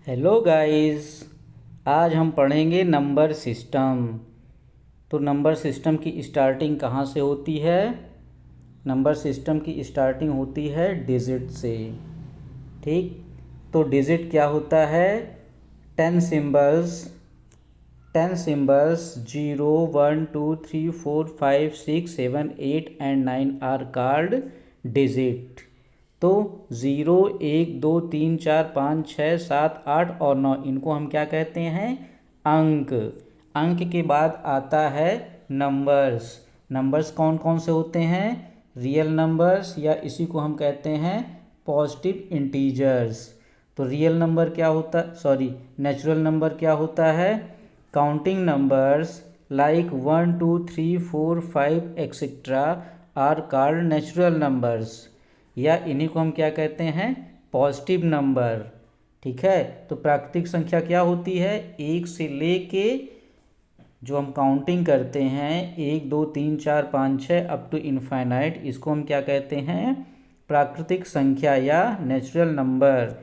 Hello guys. आज हम पढ़ेंगे नंबर सिस्टम। तो नंबर सिस्टम की स्टार्टिंग कहाँ से होती है? नंबर सिस्टम की स्टार्टिंग होती है डिजिट से। ठीक, तो डिजिट क्या होता है? 10 symbols. 10 symbols 0 1 2 3 4 5 6 7 8 and 9 are called digit. तो 0 1 2 3 4 5 6 7 8 और 9 इनको हम क्या कहते हैं? अंक। अंक के बाद आता है नंबर्स। नंबर्स कौन कौन से होते हैं? रियल नंबर्स, या इसी को हम कहते हैं पॉजिटिव इंटीजर्स। तो रियल नंबर क्या होता, सॉरी, नेचुरल नंबर क्या होता है? Counting numbers like 1 2 3 4 5 etcetera are called natural numbers, या इन्हीं को हम क्या कहते हैं? Positive number. ठीक है, तो प्राकृतिक संख्या क्या होती है? एक से लेके जो हम काउंटिंग करते हैं 1 2 3 4 5 6 अप टू इनफाइनाइट, इसको हम क्या कहते हैं? प्राकृतिक संख्या या नेचुरल नंबर।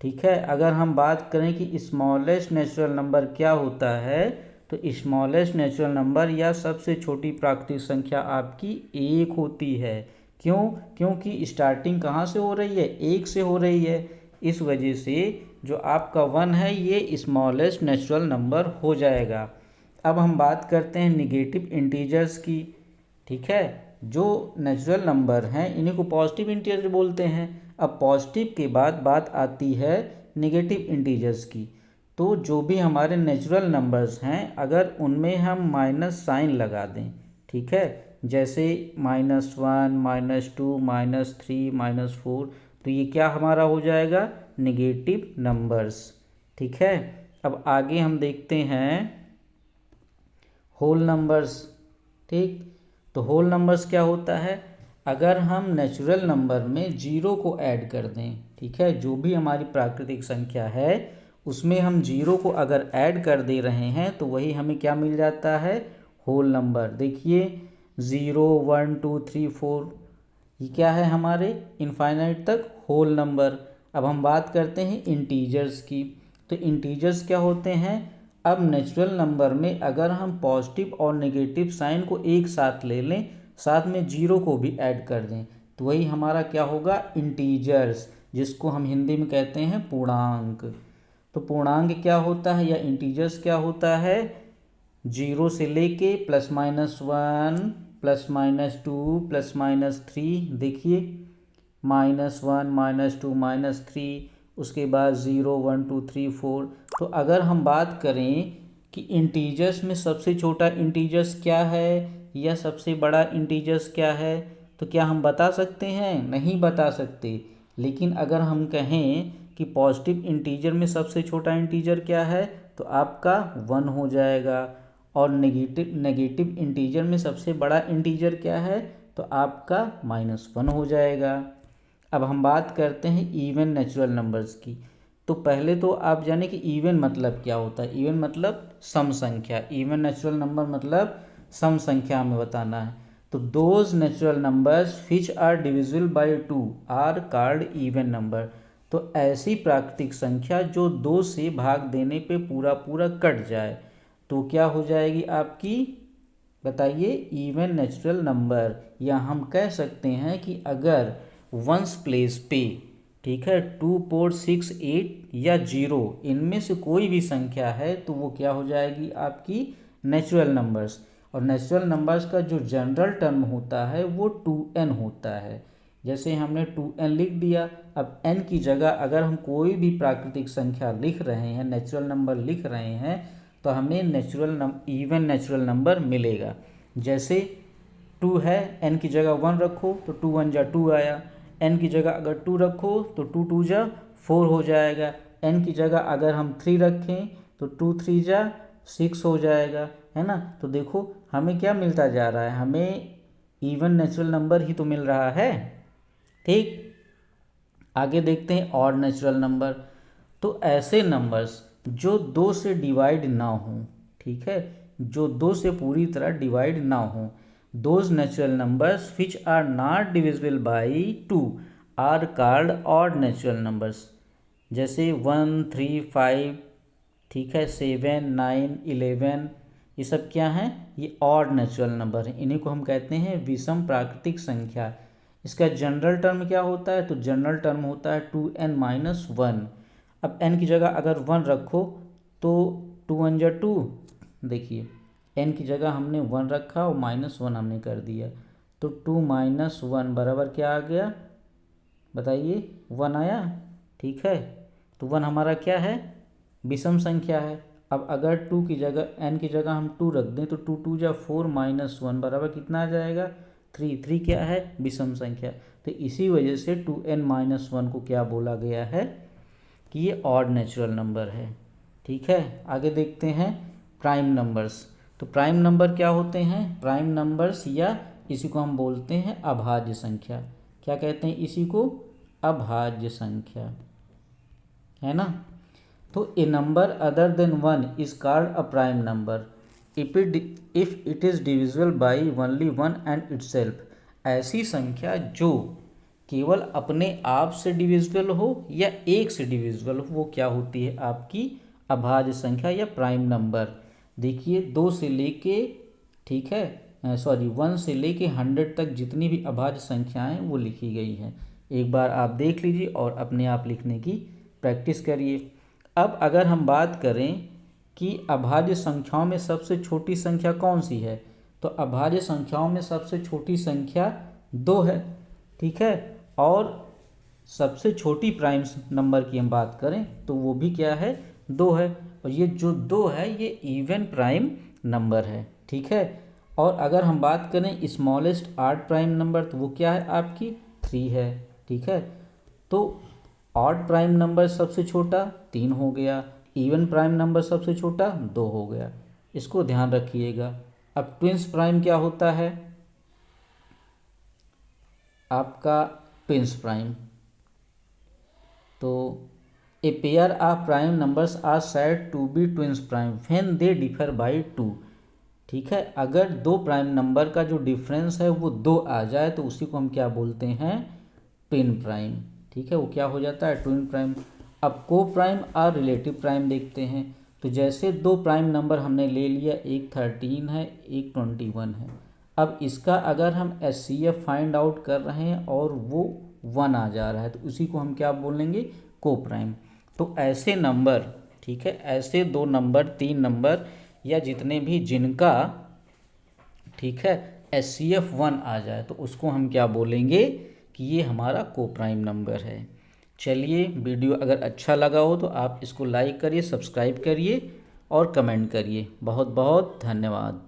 ठीक है, अगर हम बात करें कि स्मॉलेस्ट नेचुरल नंबर क्या होता है, तो स्मॉलेस्ट नेचुरल नंबर या सबसे छोटी प्राकृतिक संख्या आपकी 1 होती है। क्यों? क्योंकि स्टार्टिंग कहाँ से हो रही है? 1 से हो रही है। इस वजह से जो आपका 1 है ये स्मॉलेस्ट नेचुरल नंबर हो जाएगा। अब हम बात करते हैं निगेटिव इंटीजर्स की। ठीक है, जो नेचुरल नंबर हैं इन्हीं को पॉजिटिव इंटीजर बोलते हैं। अब पॉजिटिव के बाद बात आती है निगेटिव इंटीजर्स की। तो जो भी हमारे नेचुरल नंबर्स हैं अगर उनमें हम माइनस साइन लगा दें, ठीक है, जैसे -1 -2 -3 -4, तो ये क्या हमारा हो जाएगा? Negative numbers. ठीक है, अब आगे हम देखते हैं होल नंबर्स। ठीक, तो होल नंबर्स क्या होता है? अगर हम नेचुरल नंबर में 0 को ऐड कर दें, ठीक है, जो भी हमारी प्राकृतिक संख्या है उसमें हम 0 को अगर ऐड कर दे रहे हैं तो वही हमें क्या मिल जाता है? Whole number. देखिए 0 1 2 3 4, ये क्या है हमारे? इनफाइनाइट तक होल नंबर। अब हम बात करते हैं इंटीजर्स की। तो इंटीजर्स क्या होते हैं? अब नेचुरल नंबर में अगर हम पॉजिटिव और नेगेटिव साइन को एक साथ ले लें, साथ में 0 को भी ऐड कर दें, तो वही हमारा क्या होगा? इंटीजर्स, जिसको हम हिंदी में कहते हैं पूर्णांक। तो पूर्णांक क्या होता है या इंटीजर्स क्या होता है? 0 से लेके +-1 +-2 +-3, देखिए -1 -2 -3, उसके बाद 0 1 2 3 4। तो अगर हम बात करें कि इंटीजर्स में सबसे छोटा इंटीजर्स क्या है या सबसे बड़ा इंटीजर्स क्या है, तो क्या हम बता सकते हैं? नहीं बता सकते। लेकिन अगर हम कहें कि पॉजिटिव इंटीजर में सबसे छोटा इंटीजर क्या है, तो आपका 1 हो जाएगा। और नेगेटिव नेगेटिव इंटीजर में सबसे बड़ा इंटीजर क्या है, तो आपका -1 हो जाएगा। अब हम बात करते हैं इवन नेचुरल नंबर्स की। तो पहले तो आप जाने कि इवन मतलब क्या होता है। इवन मतलब सम संख्या। इवन नेचुरल नंबर मतलब सम संख्या हमें बताना है। तो those natural numbers which are divisible by 2 are called even number. तो ऐसी प्राकृतिक संख्या जो 2 से भाग देने पे पूरा पूरा कट जाए, तो क्या हो जाएगी आपकी? बताइए, इवन नेचुरल नंबर। या हम कह सकते हैं कि अगर वंस प्लेस पे, ठीक है, 2 4 6 8 या 0 इनमें से कोई भी संख्या है तो वो क्या हो जाएगी? आपकी नेचुरल नंबर्स। और नेचुरल नंबर्स का जो जनरल टर्म होता है वो 2n होता है। जैसे हमने 2n लिख दिया। अब n की जगह अगर हम कोई भी प्राकृतिक संख्या लिख रहे हैं, नेचुरल नंबर लिख रहे हैं, तो हमें इवन नेचुरल नंबर मिलेगा। जैसे 2 है, n की जगह 1 रखो तो 2 1 जा 2 आया। n की जगह अगर 2 रखो तो 2 2 जा 4 हो जाएगा। n की जगह अगर हम 3 रखें तो 2 3 जा 6 हो जाएगा, है ना। तो देखो हमें क्या मिलता जा रहा है? हमें इवन नेचुरल नंबर ही तो मिल रहा है। ठीक, आगे देखते हैं ऑड नेचुरल नंबर। तो ऐसे नंबर्स जो 2 से डिवाइड ना हों, ठीक है, जो 2 से पूरी तरह डिवाइड ना हों, those natural numbers which are not divisible by 2 are called odd natural numbers. जैसे 1, 3, 5, ठीक है, 7, 9, 11, ये सब क्या हैं? ये ऑड नेचुरल नंबर हैं। इन्हीं को हम कहते हैं विषम प्राकृतिक संख्या। इसका जनरल टर्म क्या होता है? तो जनरल टर्म होता है 2n-1। अब n की जगह अगर 1 रखो तो 2 1 जा 2, देखिए n की जगह हमने 1 रखा और -1 हमने कर दिया, तो 2 - 1 बराबर क्या आ गया? बताइए, 1 आया। ठीक है, तो 1 हमारा क्या है? विषम संख्या है। अब अगर 2 की जगह n की जगह हम 2 रख दें तो 2 2 जा 4 -1 बराबर कितना आ जाएगा? 3। 3 क्या है? विषम संख्या। तो इसी वजह से 2n-1 को क्या बोला गया है कि ये ऑड नेचुरल नंबर है। ठीक है, आगे देखते हैं प्राइम नंबर्स। तो प्राइम नंबर क्या होते हैं? प्राइम नंबर्स, या इसी को हम बोलते हैं अभाज्य संख्या। क्या कहते हैं इसी को? अभाज्य संख्या, है ना। तो a number other than 1 is called a prime number if it is divisible by only 1 and itself. ऐसी संख्या जो केवल अपने आप से डिविजिबल हो या एक से डिविजिबल हो, वो क्या होती है? आपकी अभाज्य संख्या या प्राइम नंबर। देखिए 2 से लेके, ठीक है, 1 से लेके 100 तक जितनी भी अभाज्य संख्याएं वो लिखी गई हैं। एक बार आप देख लीजिए और अपने आप लिखने की प्रैक्टिस करिए। अब अगर हम बात करें कि अभाज्य संख्याओं में सबसे छोटी संख्या कौन सी है, तो अभाज्य संख्याओं में सबसे छोटी संख्या 2 है। ठीक है, और सबसे छोटी प्राइम नंबर की हम बात करें तो वो भी क्या है? 2 है। और ये जो 2 है ये इवन प्राइम नंबर है। ठीक है, और अगर हम बात करें स्मॉलेस्ट ऑड प्राइम नंबर तो वो क्या है? आपकी 3 है। ठीक है, तो ऑड प्राइम नंबर सबसे छोटा 3 हो गया, इवन प्राइम नंबर सबसे छोटा 2 हो गया। इसको ध्यान रखिएगा। अब ट्विंस प्राइम क्या होता है? आपका ट्विंस प्राइम, तो a pair of prime numbers are said to be twins prime when they differ by 2। ठीक है, अगर 2 प्राइम नंबर का जो डिफरेंस है वो 2 आ जाए तो उसी को हम क्या बोलते हैं? Twin prime. ठीक है, वो क्या हो जाता है? Twin prime. अब को प्राइम और रिलेटिव प्राइम देखते हैं। तो जैसे 2 प्राइम नंबर हमने ले लिया, एक 13 है, एक 21 है। अब इसका अगर हम HCF फाइंड आउट कर रहे हैं और वो 1 आ जा रहा है तो उसी को हम क्या बोलेंगे? को प्राइम। तो ऐसे नंबर, ठीक है, ऐसे 2 नंबर, 3 नंबर या जितने भी जिनका, ठीक है, HCF 1 आ जाए तो उसको हम क्या बोलेंगे कि ये हमारा को प्राइम नंबर है। चलिए, वीडियो अगर अच्छा लगा हो तो आप इसको लाइक करिए, सब्सक्राइब करिए और कमेंट करिए। बहुत बहुत धन्यवाद।